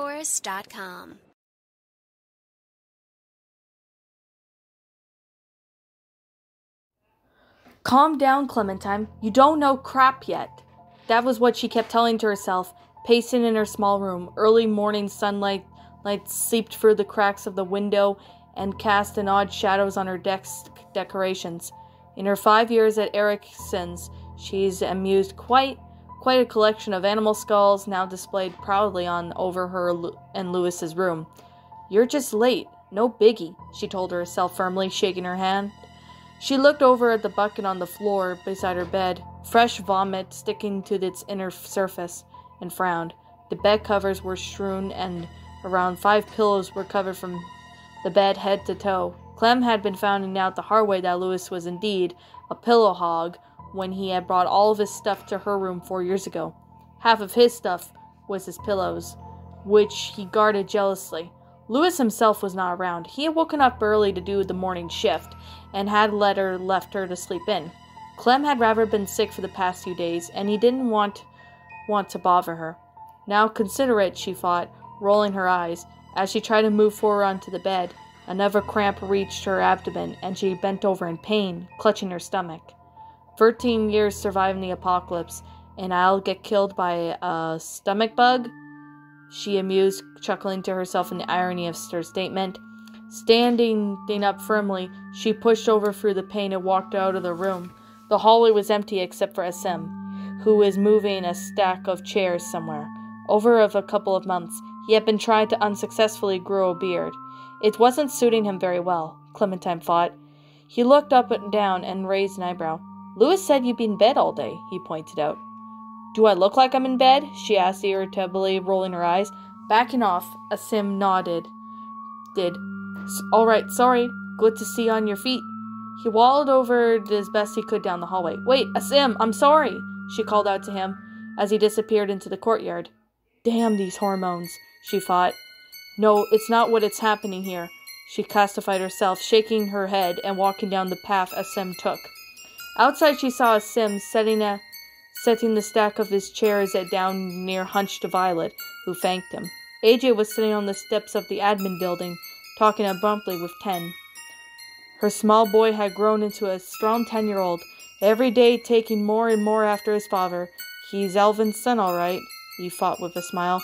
TheForest.com. Calm down, Clementine. You don't know crap yet. That was what she kept telling to herself, pacing in her small room. Early morning sunlight seeped through the cracks of the window and cast an odd shadows on her desk decorations. In her 5 years at Erickson's, she's amused quite a collection of animal skulls now displayed proudly on over her and Louis's room. You're just late. No biggie, she told herself firmly, shaking her hand. She looked over at the bucket on the floor beside her bed, fresh vomit sticking to its inner surface, and frowned. The bed covers were strewn, and around 5 pillows were covered from the bed head to toe. Clem had been finding out the hard way that Louis was indeed a pillow hog when he had brought all of his stuff to her room 4 years ago. Half of his stuff was his pillows, which he guarded jealously. Louis himself was not around. He had woken up early to do the morning shift, and had left her to sleep in. Clem had rather been sick for the past few days, and he didn't want to bother her. Now consider it, she thought, rolling her eyes. As she tried to move forward onto the bed, another cramp reached her abdomen, and she bent over in pain, clutching her stomach. 13 years surviving the apocalypse, and I'll get killed by a stomach bug? She amused, chuckling to herself in the irony of her statement. Standing up firmly, she pushed over through the pain and walked out of the room. The hallway was empty except for Asim, who was moving a stack of chairs somewhere. Over a couple of months, he had been trying to unsuccessfully grow a beard. It wasn't suiting him very well, Clementine thought. He looked up and down and raised an eyebrow. Louis said you'd be in bed all day, he pointed out. Do I look like I'm in bed? She asked irritably, rolling her eyes. Backing off, Asim nodded. All right, sorry. Good to see you on your feet. He wallowed over as best he could down the hallway. Wait, Asim, I'm sorry, she called out to him as he disappeared into the courtyard. Damn these hormones, she thought. No, it's not what it's happening here, she castified herself, shaking her head and walking down the path Asim took. Outside she saw Asim setting the stack of his chairs down near hunched Violet, who thanked him. AJ was sitting on the steps of the admin building, talking abruptly with 10. Her small boy had grown into a strong 10-year-old, every day taking more and more after his father. He's Alvin's son, all right, he thought with a smile.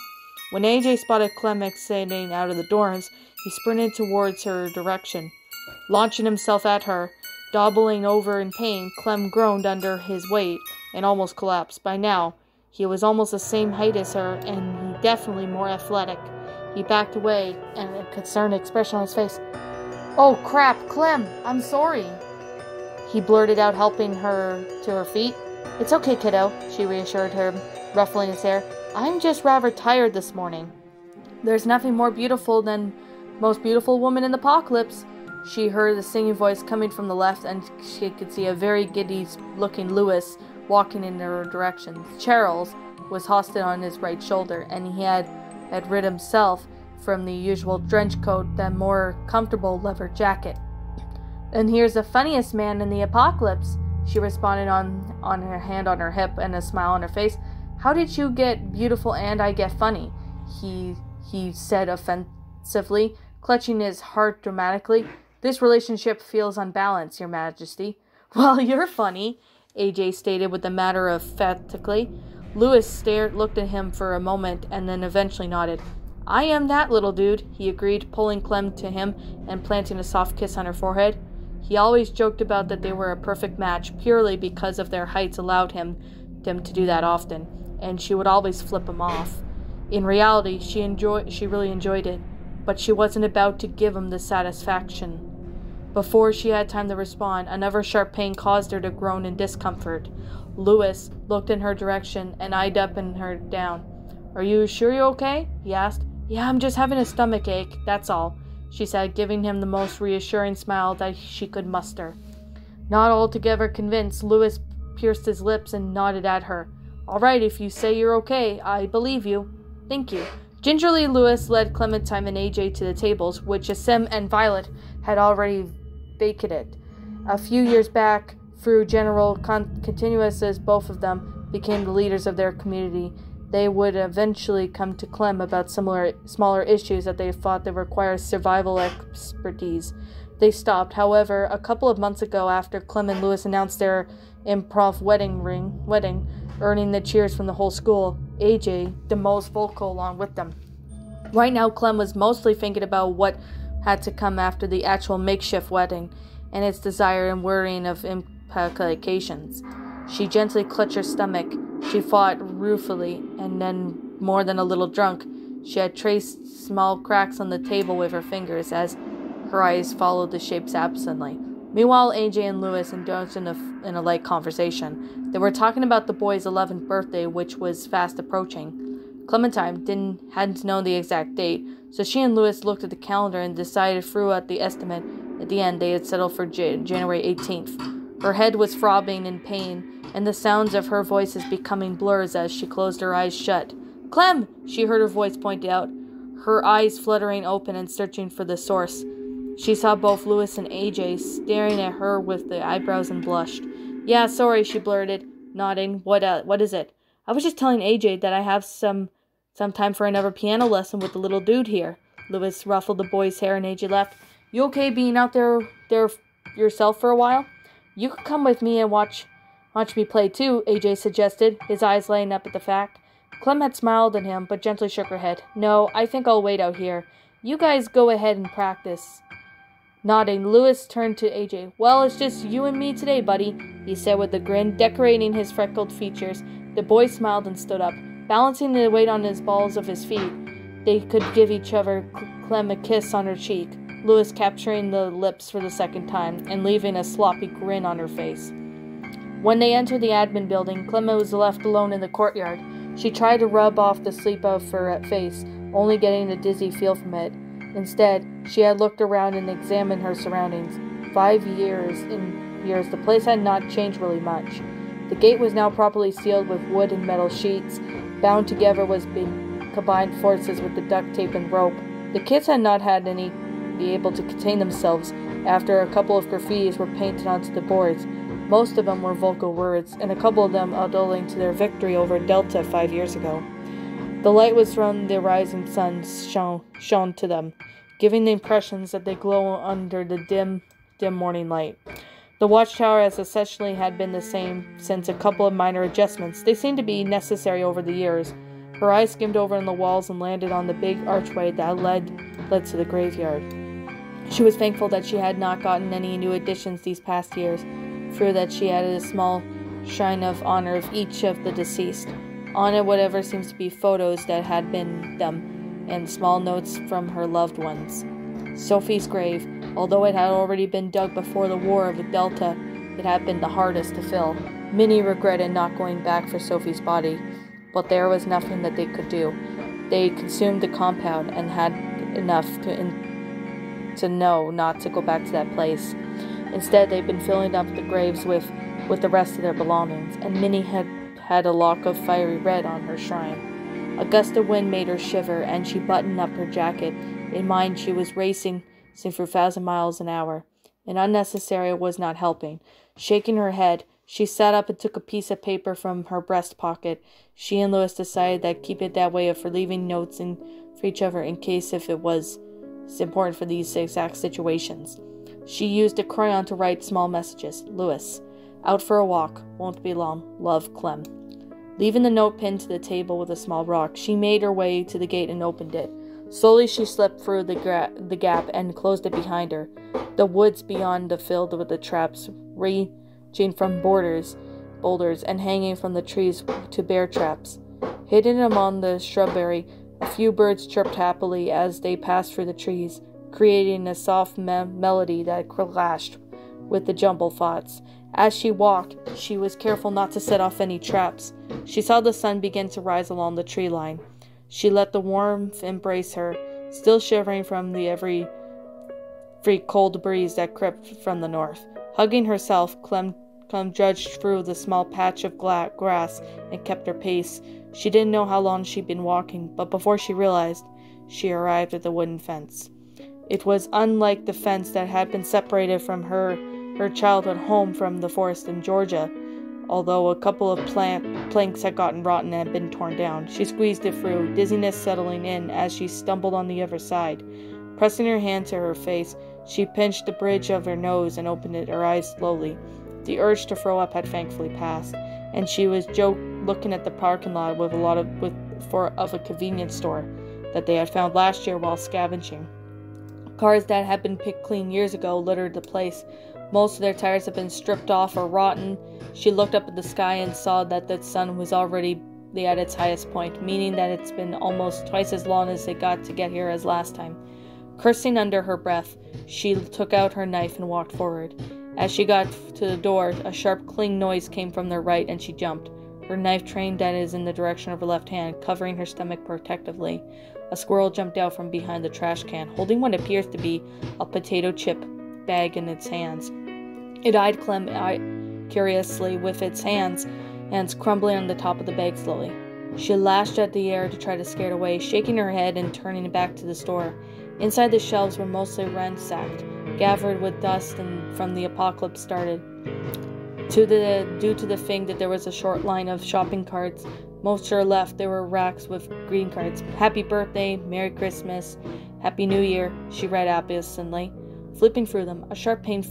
When AJ spotted Clem exiting out of the dorms, he sprinted towards her direction, launching himself at her. Doubling over in pain, Clem groaned under his weight and almost collapsed. By now, he was almost the same height as her, and definitely more athletic. He backed away, and a concerned expression on his face. Oh crap, Clem, I'm sorry, he blurted out, helping her to her feet. It's okay, kiddo, she reassured her, ruffling his hair. I'm just rather tired this morning. There's nothing more beautiful than most beautiful woman in the apocalypse. She heard the singing voice coming from the left, and she could see a very giddy-looking Louis walking in her direction. Charles was hoisted on his right shoulder, and he had rid himself from the usual trench coat and more comfortable leather jacket. And here's the funniest man in the apocalypse, she responded on her hand on her hip and a smile on her face. How did you get beautiful and I get funny? He said offensively, clutching his heart dramatically. This relationship feels unbalanced, Your Majesty. Well, you're funny, AJ stated with a matter-of-factly. Louis looked at him for a moment, and then eventually nodded. I am that little dude, he agreed, pulling Clem to him and planting a soft kiss on her forehead. He always joked about that they were a perfect match, purely because of their heights allowed him to do that often, and she would always flip him off. In reality, she really enjoyed it, but she wasn't about to give him the satisfaction. Before she had time to respond, another sharp pain caused her to groan in discomfort. Louis looked in her direction and eyed up and her down. Are you sure you're okay? He asked. Yeah, I'm just having a stomach ache, that's all, she said, giving him the most reassuring smile that she could muster. Not altogether convinced, Louis pierced his lips and nodded at her. All right, if you say you're okay, I believe you. Thank you. Gingerly, Louis led Clementine and AJ to the tables, which Asim and Violet had already vacated. A few years back, through general continuous, as both of them became the leaders of their community, They would eventually come to Clem about smaller issues that they thought that require survival expertise. They stopped, however, a couple of months ago after Clem and Lewis announced their improv wedding, earning the cheers from the whole school, AJ, the most vocal along with them. Right now, Clem was mostly thinking about what had to come after the actual makeshift wedding, and its desire and worrying of implications. She gently clutched her stomach. She fought ruefully, and then, more than a little drunk, she had traced small cracks on the table with her fingers as her eyes followed the shapes absently. Meanwhile, AJ and Lewis indulged in a light conversation. They were talking about the boy's 11th birthday, which was fast approaching. Clementine hadn't known the exact date, so she and Lewis looked at the calendar and decided through out the estimate. At the end, they had settled for January 18th. Her head was throbbing in pain, and the sounds of her voices becoming blurs as she closed her eyes shut. "Clem!" she heard her voice point out, her eyes fluttering open and searching for the source. She saw both Lewis and AJ staring at her with the eyebrows and blushed. "Yeah, sorry," she blurted, nodding. What is it?" "I was just telling AJ that I have some time for another piano lesson with the little dude here." Lewis ruffled the boy's hair and AJ laughed. "You okay being out there yourself for a while?" "You could come with me and watch me play too," AJ suggested, his eyes lighting up at the fact. Clem had smiled at him, but gently shook her head. "No, I think I'll wait out here. You guys go ahead and practice." Nodding, Lewis turned to AJ. "Well, it's just you and me today, buddy," he said with a grin, decorating his freckled features. The boy smiled and stood up, balancing the weight on his balls of his feet. They could give each other Clem a kiss on her cheek, Lewis capturing the lips for the second time, and leaving a sloppy grin on her face. When they entered the admin building, Clem was left alone in the courtyard. She tried to rub off the sleep of her face, only getting a dizzy feel from it. Instead, she had looked around and examined her surroundings. 5 years, the place had not changed really much. The gate was now properly sealed with wood and metal sheets. Bound together was being combined forces with the duct tape and rope. The kids had not had any be able to contain themselves after a couple of graffitis were painted onto the boards. Most of them were vocal words, and a couple of them adulting to their victory over Delta 5 years ago. The light was from the rising sun shone to them, giving the impressions that they glow under the dim morning light. The watchtower as essentially had been the same since a couple of minor adjustments. They seemed to be necessary over the years. Her eyes skimmed over on the walls and landed on the big archway that led to the graveyard. She was thankful that she had not gotten any new additions these past years, for that she added a small shrine of honor of each of the deceased. On it, whatever seems to be photos that had been them, and small notes from her loved ones. Sophie's grave, although it had already been dug before the war of Delta, it had been the hardest to fill. Minnie regretted not going back for Sophie's body, but there was nothing that they could do. They consumed the compound and had enough to know not to go back to that place. Instead, they'd been filling up the graves with the rest of their belongings, and Minnie had a lock of fiery red on her shrine. A gust of wind made her shiver, and she buttoned up her jacket. In mind, she was racing for 1,000 miles an hour, and unnecessary was not helping. Shaking her head, she sat up and took a piece of paper from her breast pocket. She and Lewis decided that keep it that way for leaving notes for each other in case if it was important for these exact situations. She used a crayon to write small messages. Lewis, out for a walk, won't be long. Love, Clem. Leaving the note pinned to the table with a small rock, she made her way to the gate and opened it. Slowly she slipped through the gap and closed it behind her. The woods beyond the filled with the traps, ranging from boulders and hanging from the trees to bear traps. Hidden among the shrubbery, a few birds chirped happily as they passed through the trees, creating a soft melody that clashed with the jumbled thoughts. As she walked, she was careful not to set off any traps. She saw the sun begin to rise along the tree line. She let the warmth embrace her, still shivering from the every cold breeze that crept from the north. Hugging herself, Clem trudged through the small patch of grass and kept her pace. She didn't know how long she'd been walking, but before she realized, she arrived at the wooden fence. It was unlike the fence that had been separated from her childhood home from the forest in Georgia. although a couple of planks had gotten rotten and had been torn down. She squeezed it through, dizziness settling in as she stumbled on the other side. Pressing her hand to her face, she pinched the bridge of her nose and opened her eyes slowly. The urge to throw up had thankfully passed, and she was looking at the parking lot of a convenience store that they had found last year while scavenging. Cars that had been picked clean years ago littered the place. Most of their tires had been stripped off or rotten. She looked up at the sky and saw that the sun was already at its highest point, meaning that it's been almost twice as long as it got to get here as last time. Cursing under her breath, she took out her knife and walked forward. As she got to the door, a sharp cling noise came from the right and she jumped. Her knife trained that is in the direction of her left hand, covering her stomach protectively. A squirrel jumped out from behind the trash can, holding what appears to be a potato chip bag in its hands. It eyed Clem curiously with its hands crumbling on the top of the bag slowly. She lashed at the air to try to scare it away, shaking her head and turning back to the store. Inside, the shelves were mostly ransacked, gathered with dust from the apocalypse started. Due to the thing that there was a short line of shopping carts, most are left. There were racks with green cards. Happy birthday, Merry Christmas, Happy New Year, she read absently. Flipping through them, a sharp pain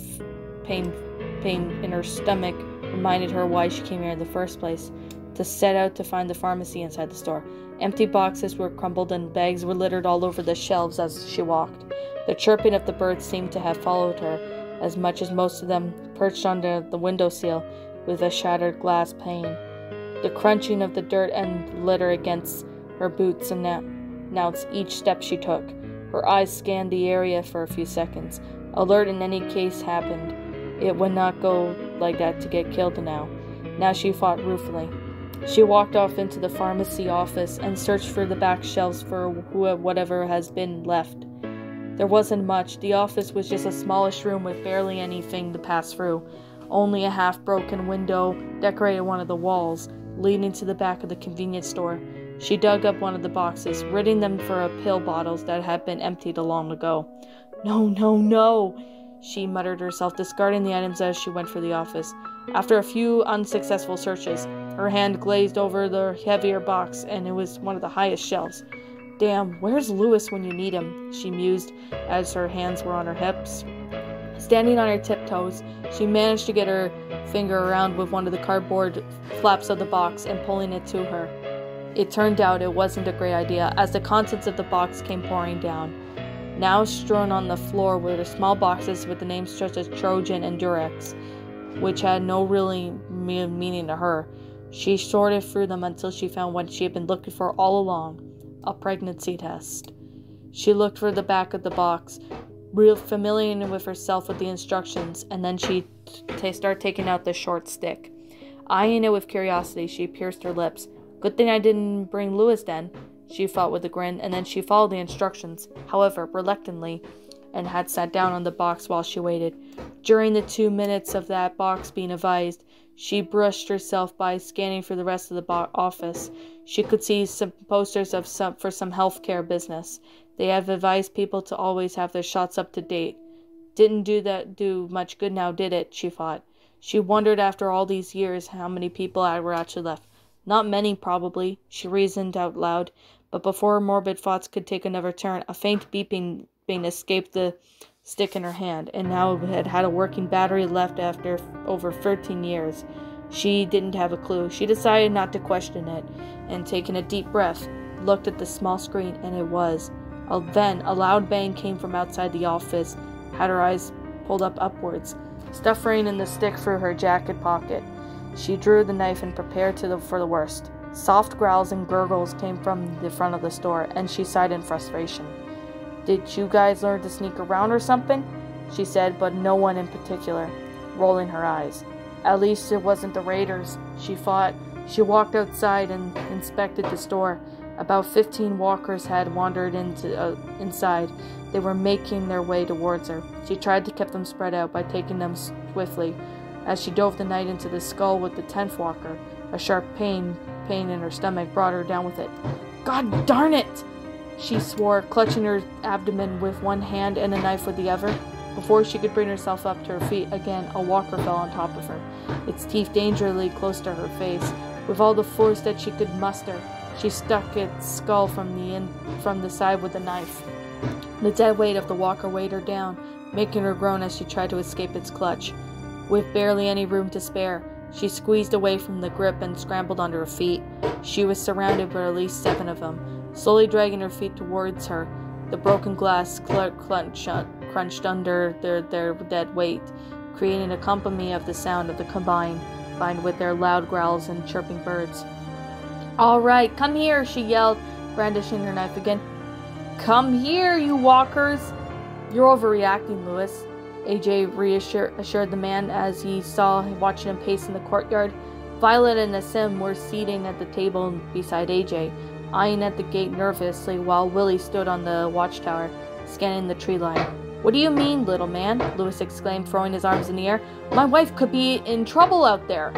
in her stomach reminded her why she came here in the first place, to set out to find the pharmacy inside the store. Empty boxes were crumpled and bags were littered all over the shelves as she walked. The chirping of the birds seemed to have followed her, as much as most of them perched under the windowsill with a shattered glass pane. The crunching of the dirt and litter against her boots announced each step she took. Her eyes scanned the area for a few seconds. Alert in any case happened. It would not go like that to get killed now. Now she fought ruefully. She walked off into the pharmacy office and searched for the back shelves for whatever has been left. There wasn't much. The office was just a smallish room with barely anything to pass through. Only a half-broken window decorated one of the walls, leading to the back of the convenience store. She dug up one of the boxes, ridding them for pill bottles that had been emptied long ago. No, no, no, she muttered herself, discarding the items as she went for the office. After a few unsuccessful searches, her hand glazed over the heavier box, and it was one of the highest shelves. Damn, where's Louis when you need him? She mused as her hands were on her hips. Standing on her tiptoes, she managed to get her finger around with one of the cardboard flaps of the box and pulling it to her. It turned out it wasn't a great idea, as the contents of the box came pouring down. Now strewn on the floor were the small boxes with the names such as Trojan and Durex, which had no really meaning to her. She sorted through them until she found what she had been looking for all along, a pregnancy test. She looked for the back of the box, real familiar with herself with the instructions, and then she started taking out the short stick. Eyeing it with curiosity, she pierced her lips. Good thing I didn't bring Louis then, she thought with a grin, and then she followed the instructions, however, reluctantly, and had sat down on the box while she waited. During the 2 minutes of that box being advised, she brushed herself by scanning for the rest of the office. She could see some posters for some healthcare business. They have advised people to always have their shots up to date. Didn't do much good now, did it? She thought. She wondered after all these years how many people were actually left. Not many, probably, she reasoned out loud, but before her morbid thoughts could take another turn, a faint beeping escaped the stick in her hand, and now it had a working battery left after over 13 years. She didn't have a clue. She decided not to question it, and taking a deep breath, looked at the small screen, and it was. Then a loud bang came from outside the office, had her eyes pulled upwards, stuffing in the stick through her jacket pocket. She drew the knife and prepared for the worst. Soft growls and gurgles came from the front of the store, and she sighed in frustration. Did you guys learn to sneak around or something? She said, but no one in particular, rolling her eyes. At least it wasn't the raiders, she thought. She walked outside and inspected the store. About 15 walkers had wandered inside. They were making their way towards her. She tried to keep them spread out by taking them swiftly. As she dove the knife into the skull with the 10th walker, a sharp pain in her stomach brought her down with it. God darn it! She swore, clutching her abdomen with one hand and a knife with the other. Before she could bring herself up to her feet again, a walker fell on top of her, its teeth dangerously close to her face. With all the force that she could muster, she struck its skull from the side with a knife. The dead weight of the walker weighed her down, making her groan as she tried to escape its clutch. With barely any room to spare, she squeezed away from the grip and scrambled onto her feet. She was surrounded by at least 7 of them, slowly dragging her feet towards her. The broken glass crunched under their dead weight, creating an accompaniment of the sound of the combined with their loud growls and chirping birds. "All right, come here," she yelled, brandishing her knife again. "Come here, you walkers!" "You're overreacting, Lewis," AJ assured the man as he watching him pace in the courtyard. Violet and Nassim were seating at the table beside AJ, eyeing at the gate nervously while Willie stood on the watchtower, scanning the tree line. "What do you mean, little man?" Lewis exclaimed, throwing his arms in the air. "My wife could be in trouble out there."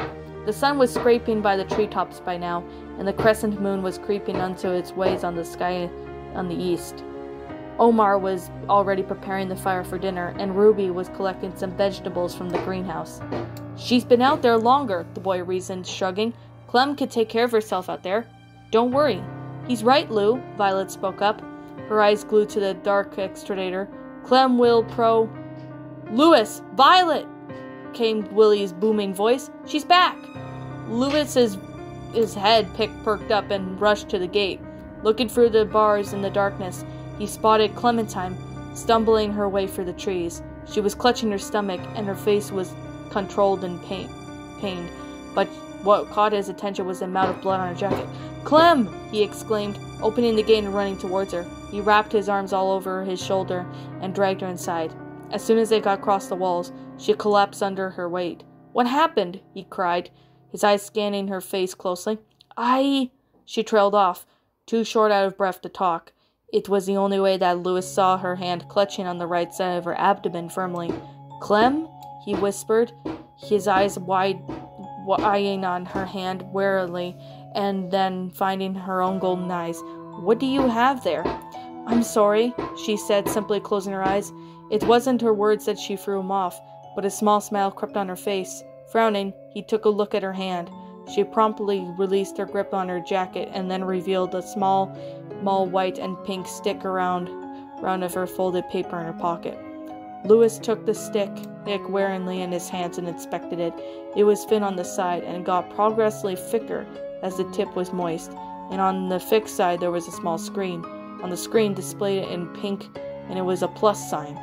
The sun was scraping by the treetops by now, and the crescent moon was creeping onto its ways on the sky on the east. Omar was already preparing the fire for dinner, and Ruby was collecting some vegetables from the greenhouse. "She's been out there longer," the boy reasoned, shrugging. "Clem could take care of herself out there. Don't worry." "He's right, Lou," Violet spoke up, her eyes glued to the dark extractor. "Clem will Lewis! Violet!" came Willie's booming voice. "She's back!" Lewis's head perked up and rushed to the gate. Looking through the bars in the darkness, he spotted Clementine stumbling her way through the trees. She was clutching her stomach, and her face was controlled in pain. But what caught his attention was the amount of blood on her jacket. "Clem!" he exclaimed, opening the gate and running towards her. He wrapped his arms all over his shoulder and dragged her inside. As soon as they got across the walls, she collapsed under her weight. "What happened?" he cried, his eyes scanning her face closely. She trailed off, too short out of breath to talk. It was the only way that Lewis saw her hand clutching on the right side of her abdomen firmly. "Clem?" he whispered, his eyes wide eyeing on her hand warily, and then finding her own golden eyes. "What do you have there?" "I'm sorry," she said, simply closing her eyes. It wasn't her words that she threw him off, but a small smile crept on her face. Frowning, he took a look at her hand. She promptly released her grip on her jacket and then revealed a small white and pink stick around of her folded paper in her pocket. Lewis took the stick warily in his hands and inspected it. It was thin on the side and got progressively thicker as the tip was moist, and on the fixed side there was a small screen. On the screen displayed in pink, and it was a plus sign.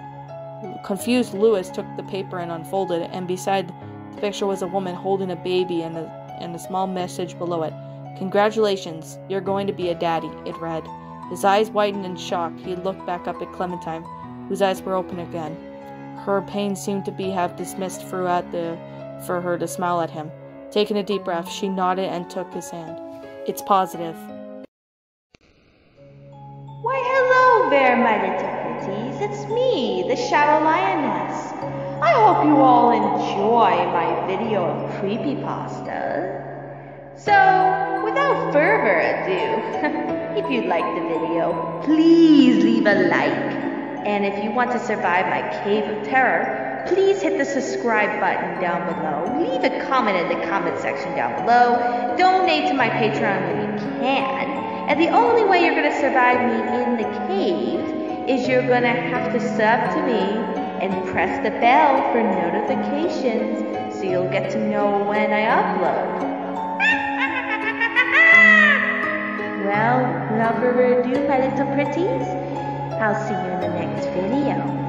Confused, Lewis took the paper and unfolded it, and beside the picture was a woman holding a baby and a small message below it. "Congratulations, you're going to be a daddy," it read. His eyes widened in shock. He looked back up at Clementine, whose eyes were open again. Her pain seemed to have dismissed for her to smile at him. Taking a deep breath, she nodded and took his hand. "It's positive." Why, hello there, my little pretties. It's me, the Shadow Lioness. I hope you all enjoy my video of creepypasta. So, without further ado, if you liked the video, please leave a like. And if you want to survive my cave of terror, please hit the subscribe button down below. Leave a comment in the comment section down below. Donate to my Patreon when you can. And the only way you're going to survive me in the cave is you're going to have to sub to me and press the bell for notifications so you'll get to know when I upload. Well, without further ado, my little pretties, I'll see you in the next video.